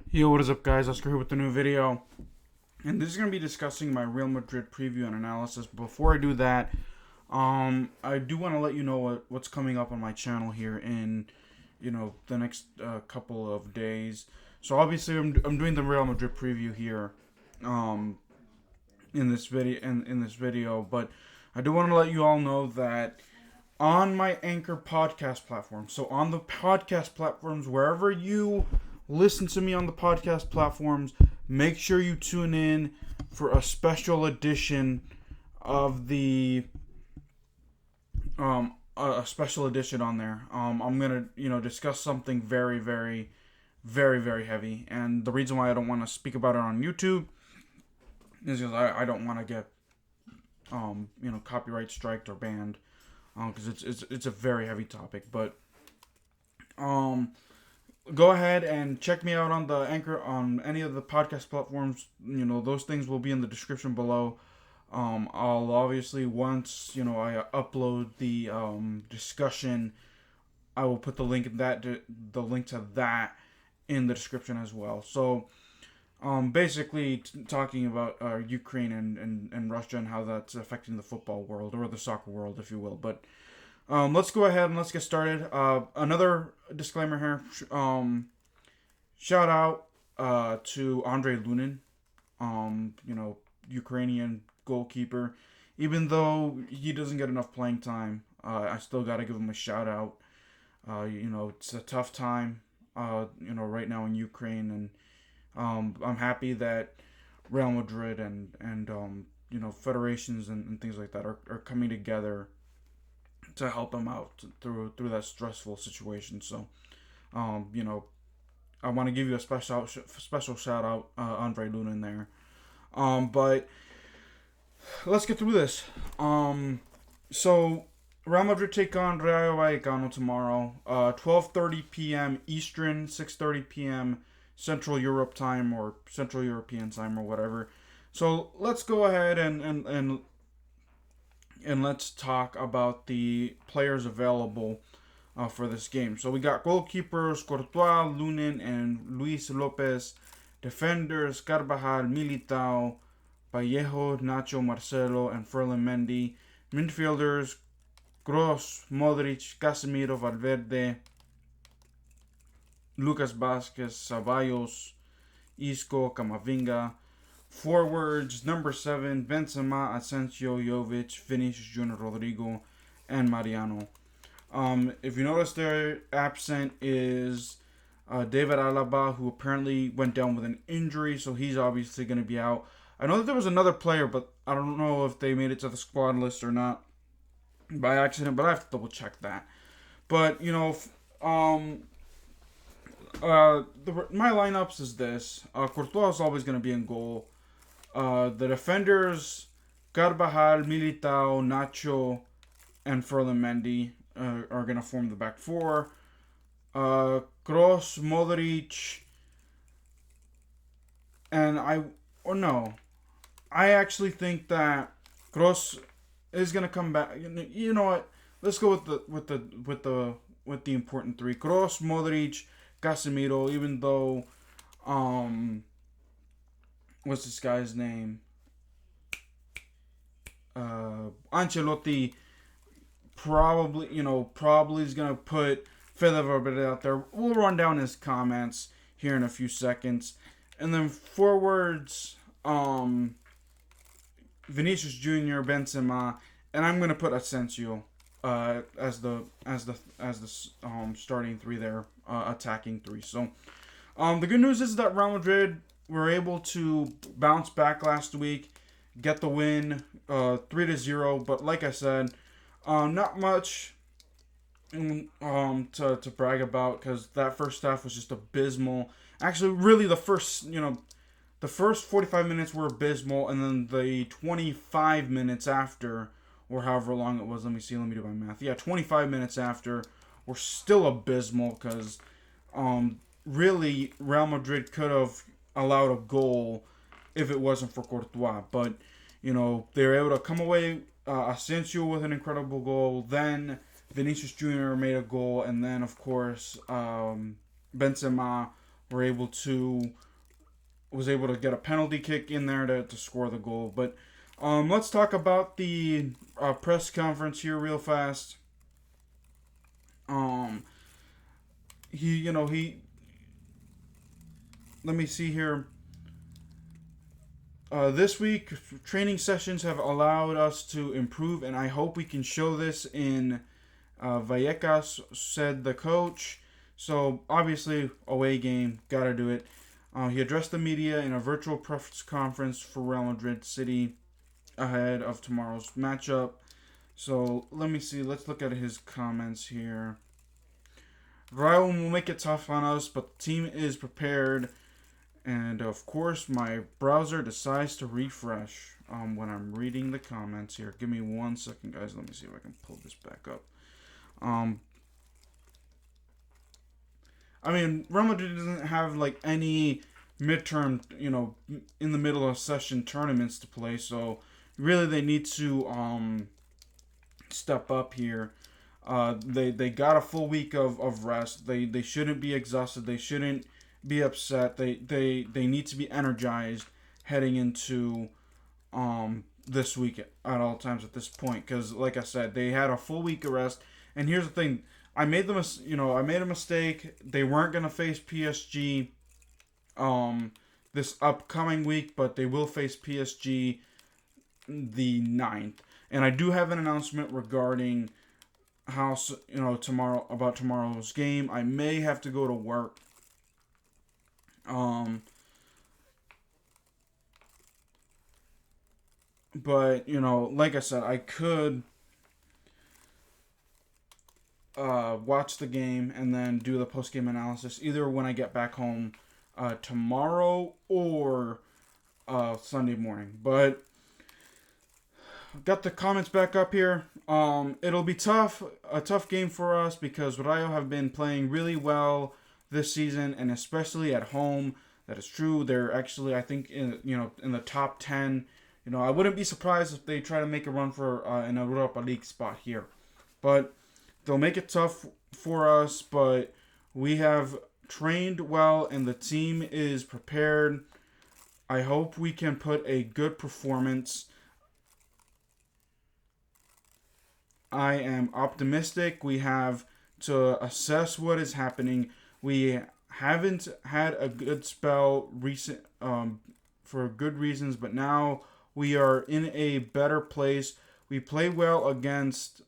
Yo, what is up, guys? Oscar here with a new video. And this is going to be discussing my Real Madrid preview and analysis. Before I do that, I do want to let you know what's coming up on my channel here in, the next couple of days. So obviously, I'm doing the Real Madrid preview here, in this video. But I do want to let you all know that on my Anchor podcast platform, so on the podcast platforms, wherever you listen to me on the podcast platforms, make sure you tune in for a special edition of the a special edition on there. I'm gonna discuss something very, very, very, very heavy, and the reason why I don't want to speak about it on YouTube is because I don't want to get copyright striked or banned, because it's a very heavy topic. But go ahead and check me out on the Anchor, on any of the podcast platforms. Those things will be in the description below. I'll obviously, once I upload the discussion, I will put the link to that in the description as well. So basically talking about Ukraine and Russia and how that's affecting the football world, or the soccer world, if you will. But let's go ahead and let's get started. Another disclaimer here. Shout out to Andrei Lunin, Ukrainian goalkeeper. Even though he doesn't get enough playing time, I still got to give him a shout out. It's a tough time, right now in Ukraine, and I'm happy that Real Madrid and federations and things like that are coming together to help them out through that stressful situation. So, I want to give you a special shout out, Andre Lunin there. But let's get through this. So Real Madrid take on Rayo Vallecano tomorrow, 12:30 p.m. Eastern, 6:30 p.m. Central Europe time, or Central European time, or whatever. So let's go ahead and let's talk about the players available for this game. So we got goalkeepers Courtois, Lunin, and Luis Lopez. Defenders Carvajal, Militao, Vallejo, Nacho, Marcelo, and Ferland Mendy. Midfielders Kroos, Modric, Casemiro, Valverde, Lucas Vázquez, Ceballos, Isco, Camavinga. Forwards, number 7, Benzema, Asensio, Jovic, Vinicius Jr., Rodrigo, and Mariano. If you notice, their absent is David Alaba, who apparently went down with an injury, so he's obviously going to be out. I know that there was another player, but I don't know if they made it to the squad list or not by accident, but I have to double check that. But, my lineups is this. Courtois is always going to be in goal. The defenders, Carvajal, Militao, Nacho, and Ferland Mendy are going to form the back four. Kroos, Modric, and I actually think that Kroos is going to come back. You know what? Let's go with the important three: Kroos, Modric, Casemiro. Even though, what's this guy's name? Ancelotti probably is gonna put Fede Vallverde out there. We'll run down his comments here in a few seconds, and then forwards, Vinicius Jr., Benzema, and I'm gonna put Asensio as the starting three there, attacking three. So, the good news is that Real Madrid were able to bounce back last week, get the win, 3-0. But like I said, not much to brag about, because that first half was just abysmal. Actually, really, the first 45 minutes were abysmal, and then the 25 minutes after, or however long it was, let me do my math. Yeah, 25 minutes after were still abysmal, because really, Real Madrid could have allowed a goal if it wasn't for Courtois. But, they were able to come away, Asensio with an incredible goal, then Vinicius Jr. made a goal, and then, of course, Benzema was able to get a penalty kick in there to score the goal. But let's talk about the press conference here real fast. He let me see here. This week, training sessions have allowed us to improve, and I hope we can show this in Vallecas, said the coach. So, obviously, away game, gotta do it. He addressed the media in a virtual press conference for Real Madrid City ahead of tomorrow's matchup. So, let me see. Let's look at his comments here. Rayo will make it tough on us, but the team is prepared. And of course, my browser decides to refresh when I'm reading the comments here. Give me 1 second, guys. Let me see if I can pull this back up. Real Madrid doesn't have like any midterm, in the middle of session tournaments to play. So really, they need to step up here. They got a full week of rest. They shouldn't be exhausted. They shouldn't be upset. They need to be energized heading into this week at all times at this point, because like I said, they had a full week of rest. And here's the thing, I made a mistake. They weren't gonna face PSG this upcoming week, but they will face PSG the 9th. And I do have an announcement regarding tomorrow's game. I may have to go to work. But like I said, I could watch the game and then do the post game analysis either when I get back home tomorrow or Sunday morning. But got the comments back up here. It'll be a tough game for us because Rayo have been playing really well this season, and especially at home. That is true. They're actually, I think, in the top 10. I wouldn't be surprised if they try to make a run for an Europa League spot here. But they'll make it tough for us, but we have trained well and the team is prepared. I hope we can put a good performance. I am optimistic. We have to assess what is happening. We haven't had a good spell for good reasons, but now we are in a better place. We played well against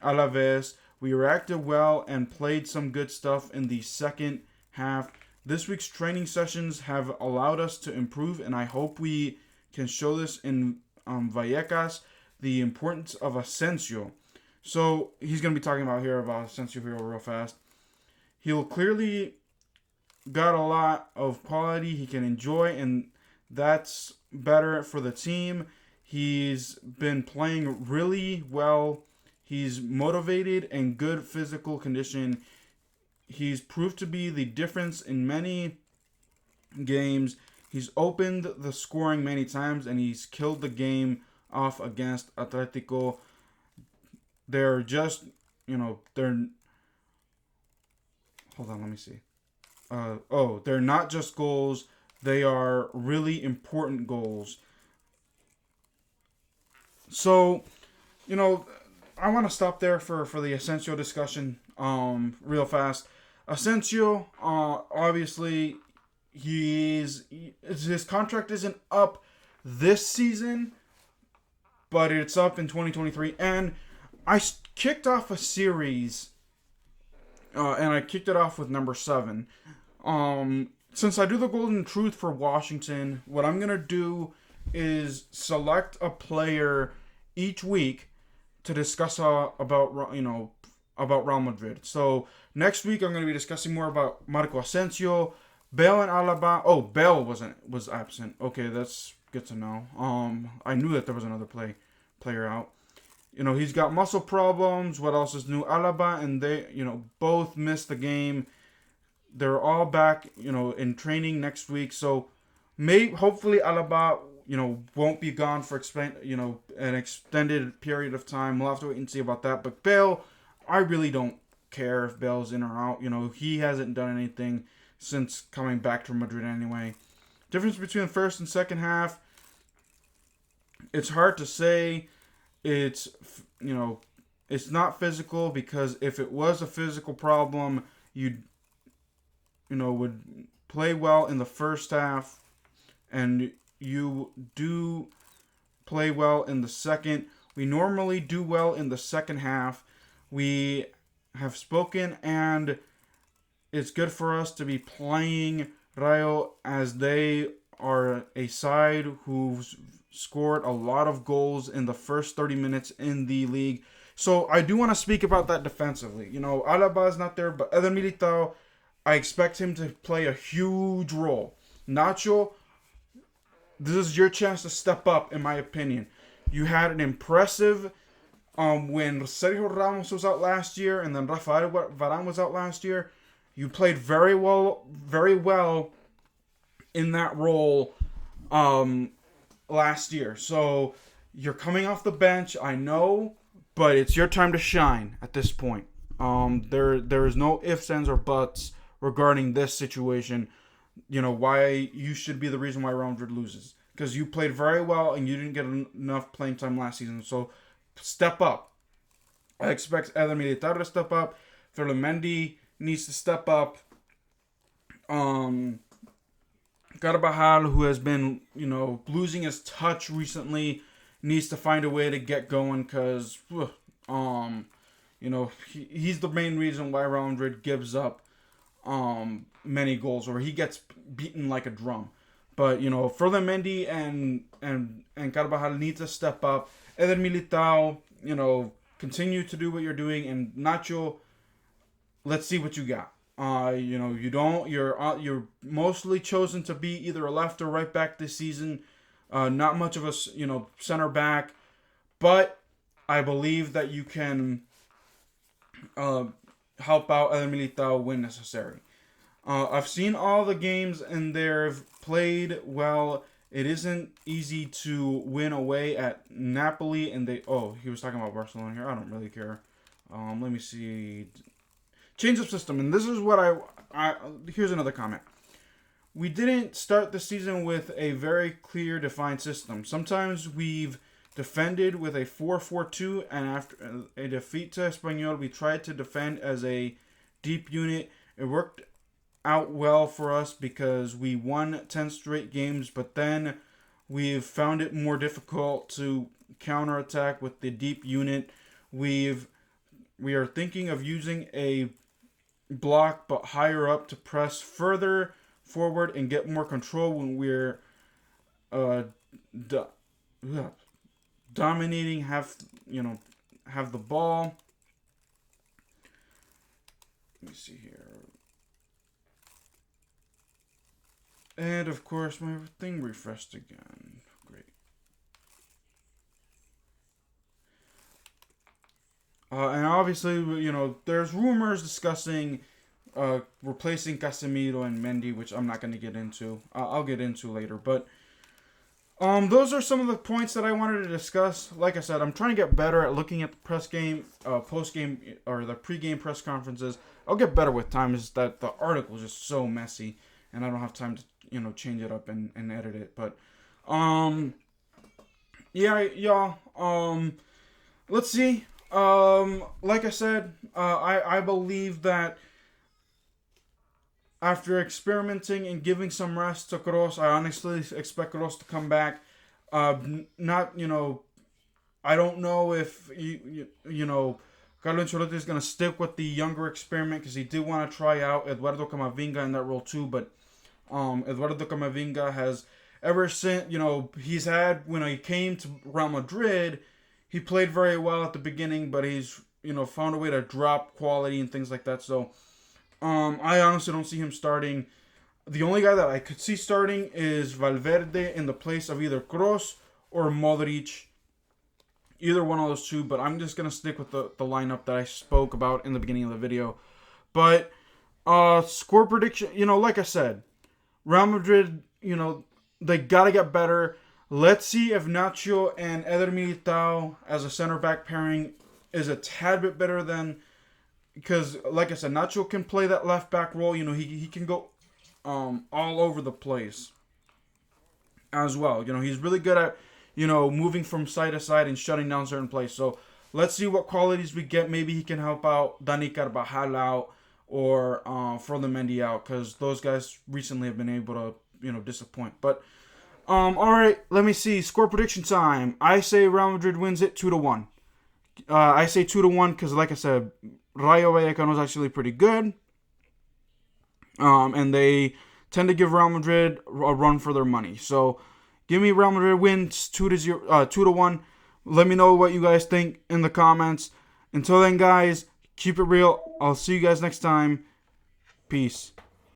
Alaves. We reacted well and played some good stuff in the second half. This week's training sessions have allowed us to improve, and I hope we can show this in Vallecas, the importance of Asensio. So he's going to be talking about Asensio here real fast. He'll clearly got a lot of quality he can enjoy, and that's better for the team. He's been playing really well. He's motivated and good physical condition. He's proved to be the difference in many games. He's opened the scoring many times, and he's killed the game off against Atletico. They're just, hold on, let me see. They're not just goals. They are really important goals. So, I want to stop there for the Asensio discussion real fast. Asensio, obviously, his contract isn't up this season, but it's up in 2023. And I kicked off a series, and I kicked it off with number 7. Since I do the Golden Truth for Washington, what I'm going to do is select a player each week to discuss about Real Madrid. So next week I'm going to be discussing more about Marco Asensio, Bale and Alaba. Oh, Bale was absent. Okay, that's good to know. I knew that there was another player out. He's got muscle problems. What else is new? Alaba and they, both missed the game. They're all back, in training next week. So hopefully Alaba, won't be gone for an extended period of time. We'll have to wait and see about that. But Bale, I really don't care if Bale's in or out. He hasn't done anything since coming back to Madrid anyway. Difference between the first and second half, it's hard to say. It's, it's not physical, because if it was a physical problem, would play well in the first half, and you do play well in the second. We normally do well in the second half. We have spoken, and it's good for us to be playing Rayo, as they are a side who's scored a lot of goals in the first 30 minutes in the league. So I do want to speak about that defensively. Alaba is not there, but Eder Militao, I expect him to play a huge role. Nacho, this is your chance to step up, in my opinion. You had an impressive when Sergio Ramos was out last year, and then Rafael Varane was out last year. You played very well in that role last year. So you're coming off the bench, I know, but it's your time to shine at this point. There is no ifs, ands, or buts regarding this situation. Why you should be the reason why Real Madrid loses. Because you played very well and you didn't get enough playing time last season. So step up. I expect Eder Militao to step up. Mendy needs to step up. Carvajal, who has been, losing his touch recently, needs to find a way to get going, because, he's the main reason why Real Madrid gives up many goals, or he gets beaten like a drum. But, Mendy and Carvajal need to step up. Eder Militao, continue to do what you're doing. And Nacho, let's see what you got. You're mostly chosen to be either a left or right back this season. Not much of a, center back. But I believe that you can help out Eder Militao when necessary. I've seen all the games, and they've played well. It isn't easy to win away at Napoli, and he was talking about Barcelona here. I don't really care. Let me see. Change of system, and this is what here's another comment. We didn't start the season with a very clear, defined system. Sometimes we've defended with a 4-4-2, and after a defeat to Espanyol, we tried to defend as a deep unit. It worked out well for us because we won 10 straight games, but then we've found it more difficult to counterattack with the deep unit. We are thinking of using a block but higher up to press further forward and get more control when we're dominating, have the ball. Let me see here. And of course, my thing refreshed again. Great. And obviously, there's rumors discussing replacing Casemiro and Mendy, which I'm not going to get into. I'll get into later. But those are some of the points that I wanted to discuss. Like I said, I'm trying to get better at looking at the post game, or the pre-game press conferences. I'll get better with time. Is that the article is just so messy, and I don't have time to change it up and edit it. But yeah, y'all. Let's see. Like I said, I believe that after experimenting and giving some rest to Kroos, I honestly expect Kroos to come back. Not, I don't know if, Carlo Ancelotti is going to stick with the younger experiment, because he did want to try out Eduardo Camavinga in that role too, but Eduardo Camavinga has, ever since, he's had, when he came to Real Madrid, he played very well at the beginning, but he's, found a way to drop quality and things like that. So, I honestly don't see him starting. The only guy that I could see starting is Valverde in the place of either Kroos or Modric. Either one of those two, but I'm just going to stick with the lineup that I spoke about in the beginning of the video. But, score prediction, like I said, Real Madrid, they got to get better. Let's see if Nacho and Eder Militao as a center back pairing is a tad bit better than, because like I said, Nacho can play that left back role. He can go all over the place as well. He's really good at, moving from side to side and shutting down certain plays. So let's see what qualities we get. Maybe he can help out Dani Carvajal out or Ferland Mendy out, because those guys recently have been able to, disappoint. But all right, let me see. Score prediction time. I say Real Madrid wins it 2-1. I say 2-1 because, like I said, Rayo Vallecano is actually pretty good. And they tend to give Real Madrid a run for their money. So give me Real Madrid wins 2-1. Let me know what you guys think in the comments. Until then, guys, keep it real. I'll see you guys next time. Peace.